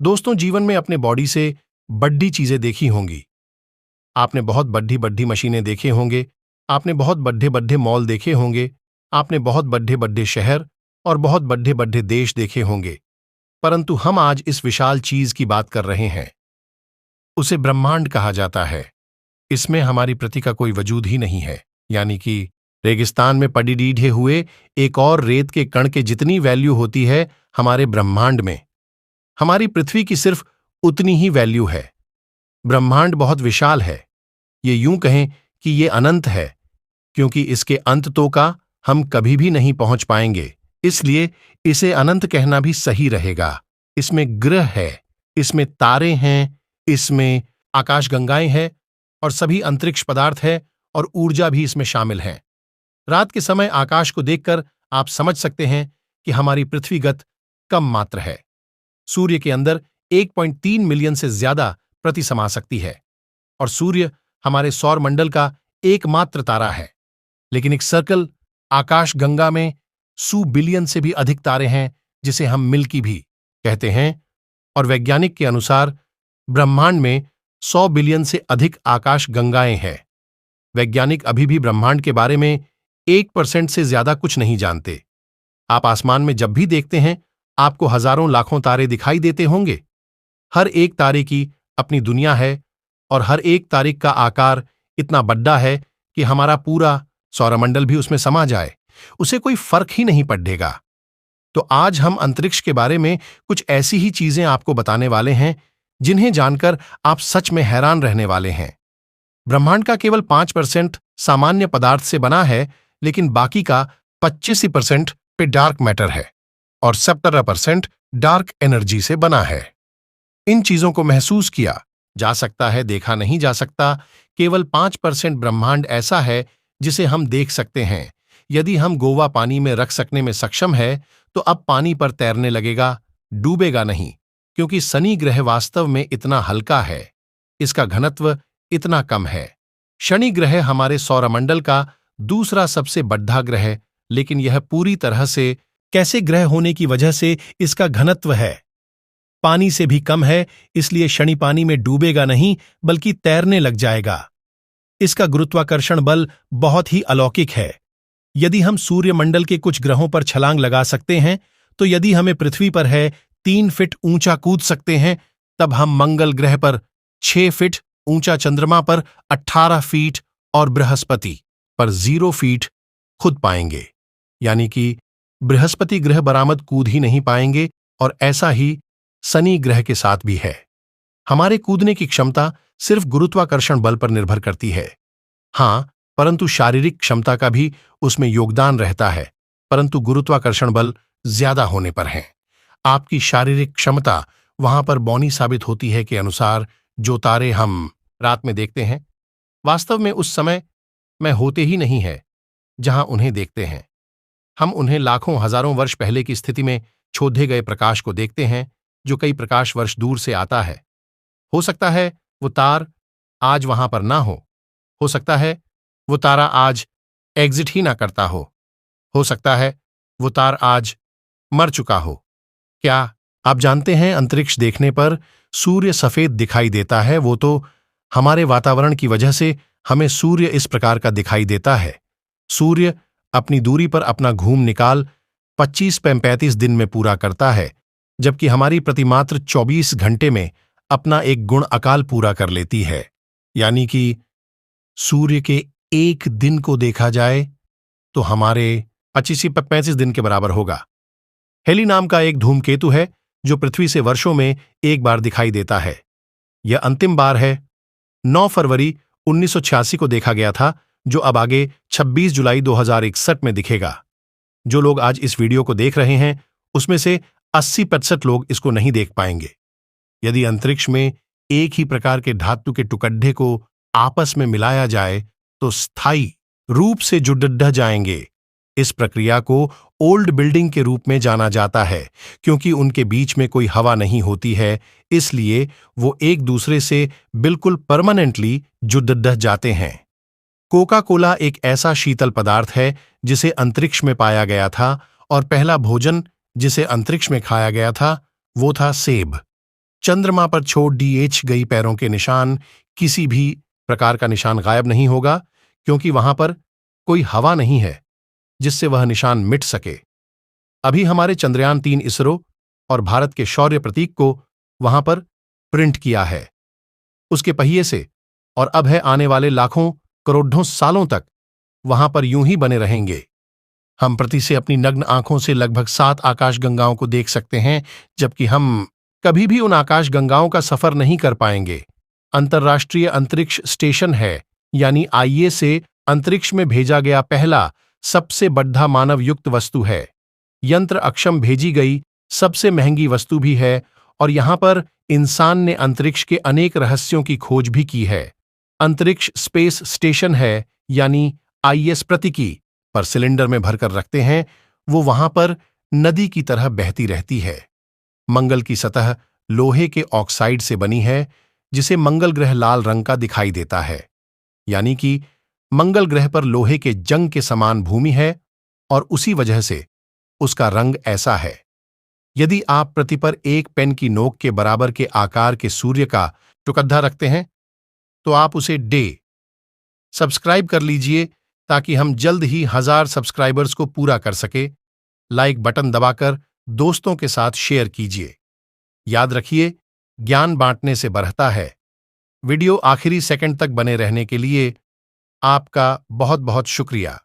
दोस्तों, जीवन में अपने बॉडी से बड़ी चीजें देखी होंगी। आपने बहुत बड़ी बड़ी मशीनें देखे होंगे। आपने बहुत बड़े बड़े मॉल देखे होंगे। आपने बहुत बड़े बड़े शहर और बहुत बड़े बड़े देश देखे होंगे। परंतु हम आज इस विशाल चीज की बात कर रहे हैं। उसे ब्रह्मांड कहा जाता है। इसमें हमारी पृथ्वी का कोई वजूद ही नहीं है। यानी कि रेगिस्तान में पड़ी डीढे हुए एक और रेत के कण के जितनी वैल्यू होती है हमारे ब्रह्मांड में, हमारी पृथ्वी की सिर्फ उतनी ही वैल्यू है। ब्रह्मांड बहुत विशाल है। ये यूं कहें कि ये अनंत है, क्योंकि इसके अंत तो का हम कभी भी नहीं पहुंच पाएंगे। इसलिए इसे अनंत कहना भी सही रहेगा। इसमें ग्रह है, इसमें तारे हैं, इसमें आकाशगंगाएं हैं और सभी अंतरिक्ष पदार्थ है और ऊर्जा भी इसमें शामिल है। रात के समय आकाश को देखकर आप समझ सकते हैं कि हमारी पृथ्वीगत कम मात्र है। सूर्य के अंदर 1.3 मिलियन से ज्यादा प्रति समा सकती है और सूर्य हमारे सौर मंडल का एकमात्र तारा है। लेकिन एक सर्कल आकाशगंगा में 100 बिलियन से भी अधिक तारे हैं, जिसे हम मिल्की भी कहते हैं। और वैज्ञानिक के अनुसार ब्रह्मांड में 100 बिलियन से अधिक आकाशगंगाएं हैं। वैज्ञानिक अभी भी ब्रह्मांड के बारे में 1% से ज्यादा कुछ नहीं जानते। आप आसमान में जब भी देखते हैं, आपको हजारों लाखों तारे दिखाई देते होंगे। हर एक तारे की अपनी दुनिया है और हर एक तारे का आकार इतना बड़ा है कि हमारा पूरा सौरमंडल भी उसमें समा जाए, उसे कोई फर्क ही नहीं पड़ेगा। तो आज हम अंतरिक्ष के बारे में कुछ ऐसी ही चीजें आपको बताने वाले हैं जिन्हें जानकर आप सच में हैरान रहने वाले हैं। ब्रह्मांड का केवल 5% सामान्य पदार्थ से बना है, लेकिन बाकी का 25% पे डार्क मैटर है और 17% डार्क एनर्जी से बना है। इन चीजों को महसूस किया जा सकता है, देखा नहीं जा सकता। केवल 5% ब्रह्मांड ऐसा है जिसे हम देख सकते हैं। यदि हम गोवा पानी में रख सकने में सक्षम है, तो अब पानी पर तैरने लगेगा, डूबेगा नहीं, क्योंकि शनि ग्रह वास्तव में इतना हल्का है, इसका घनत्व इतना कम है। शनि ग्रह हमारे सौरमंडल का दूसरा सबसे बड़ा ग्रह है, लेकिन यह पूरी तरह से कैसे ग्रह होने की वजह से इसका घनत्व है पानी से भी कम है, इसलिए शनि पानी में डूबेगा नहीं बल्कि तैरने लग जाएगा। इसका गुरुत्वाकर्षण बल बहुत ही अलौकिक है। यदि हम सूर्यमंडल के कुछ ग्रहों पर छलांग लगा सकते हैं, तो यदि हमें पृथ्वी पर है 3 फीट ऊंचा कूद सकते हैं, तब हम मंगल ग्रह पर 6 फीट ऊंचा, चंद्रमा पर 18 फीट और बृहस्पति पर 0 फीट खुद पाएंगे। यानी कि बृहस्पति ग्रह बरामद कूद ही नहीं पाएंगे, और ऐसा ही शनि ग्रह के साथ भी है। हमारे कूदने की क्षमता सिर्फ गुरुत्वाकर्षण बल पर निर्भर करती है। हां, परंतु शारीरिक क्षमता का भी उसमें योगदान रहता है, परंतु गुरुत्वाकर्षण बल ज्यादा होने पर है। आपकी शारीरिक क्षमता वहां पर बौनी साबित होती है के अनुसार जो तारे हम रात में देखते हैं, वास्तव में उस समय में होते ही नहीं है जहां उन्हें देखते हैं। हम उन्हें लाखों हजारों वर्ष पहले की स्थिति में छोड़े गए प्रकाश को देखते हैं, जो कई प्रकाश वर्ष दूर से आता है। हो सकता है वो तार आज वहां पर ना हो सकता है वो तारा आज एग्जिट ही ना करता हो सकता है वो तार आज मर चुका हो। क्या आप जानते हैं, अंतरिक्ष देखने पर सूर्य सफेद दिखाई देता है। वो तो हमारे वातावरण की वजह से हमें सूर्य इस प्रकार का दिखाई देता है। सूर्य अपनी दूरी पर अपना घूम निकाल 25-35 दिन में पूरा करता है, जबकि हमारी प्रतिमात्र 24 घंटे में अपना एक गुण अकाल पूरा कर लेती है। यानी कि सूर्य के एक दिन को देखा जाए तो हमारे 25-35 दिन के बराबर होगा। हेली नाम का एक धूमकेतु है जो पृथ्वी से वर्षों में एक बार दिखाई देता है। यह अंतिम बार है 9 फरवरी 1986 को देखा गया था, जो अब आगे 26 जुलाई 2061 में दिखेगा। जो लोग आज इस वीडियो को देख रहे हैं, उसमें से 80% लोग इसको नहीं देख पाएंगे। यदि अंतरिक्ष में एक ही प्रकार के धातु के टुकड़े को आपस में मिलाया जाए तो स्थायी रूप से जुड़ जाएंगे। इस प्रक्रिया को ओल्ड बिल्डिंग के रूप में जाना जाता है, क्योंकि उनके बीच में कोई हवा नहीं होती है, इसलिए वो एक दूसरे से बिल्कुल परमानेंटली जुड़ जाते हैं। कोका कोला एक ऐसा शीतल पदार्थ है जिसे अंतरिक्ष में पाया गया था, और पहला भोजन जिसे अंतरिक्ष में खाया गया था वो था सेब। चंद्रमा पर छोड़ डीएच गई पैरों के निशान, किसी भी प्रकार का निशान गायब नहीं होगा, क्योंकि वहां पर कोई हवा नहीं है जिससे वह निशान मिट सके। अभी हमारे चंद्रयान-3 इसरो और भारत के शौर्य प्रतीक को वहां पर प्रिंट किया है उसके पहिए से, और अब है आने वाले लाखों करोड़ों सालों तक वहां पर यूं ही बने रहेंगे। हम पृथ्वी से अपनी नग्न आंखों से लगभग 7 आकाशगंगाओं को देख सकते हैं, जबकि हम कभी भी उन आकाशगंगाओं का सफर नहीं कर पाएंगे। अंतर्राष्ट्रीय अंतरिक्ष स्टेशन है, यानी आईएसए से अंतरिक्ष में भेजा गया पहला सबसे बड़ा मानव युक्त वस्तु है। यंत्र अक्षम भेजी गई सबसे महंगी वस्तु भी है, और यहां पर इंसान ने अंतरिक्ष के अनेक रहस्यों की खोज भी की है। अंतरिक्ष स्पेस स्टेशन है, यानी आईएस प्रतीकी पर सिलेंडर में भरकर रखते हैं, वो वहां पर नदी की तरह बहती रहती है। मंगल की सतह लोहे के ऑक्साइड से बनी है, जिसे मंगल ग्रह लाल रंग का दिखाई देता है, यानी कि मंगल ग्रह पर लोहे के जंग के समान भूमि है, और उसी वजह से उसका रंग ऐसा है। यदि आप पृथ्वी पर एक पेन की नोक के बराबर के आकार के सूर्य का टुकड़ा रखते हैं, तो आप उसे सब्सक्राइब कर लीजिए, ताकि हम जल्द ही 1000 सब्सक्राइबर्स को पूरा कर सके। लाइक बटन दबाकर दोस्तों के साथ शेयर कीजिए। याद रखिए, ज्ञान बांटने से बढ़ता है। वीडियो आखिरी सेकंड तक बने रहने के लिए आपका बहुत बहुत शुक्रिया।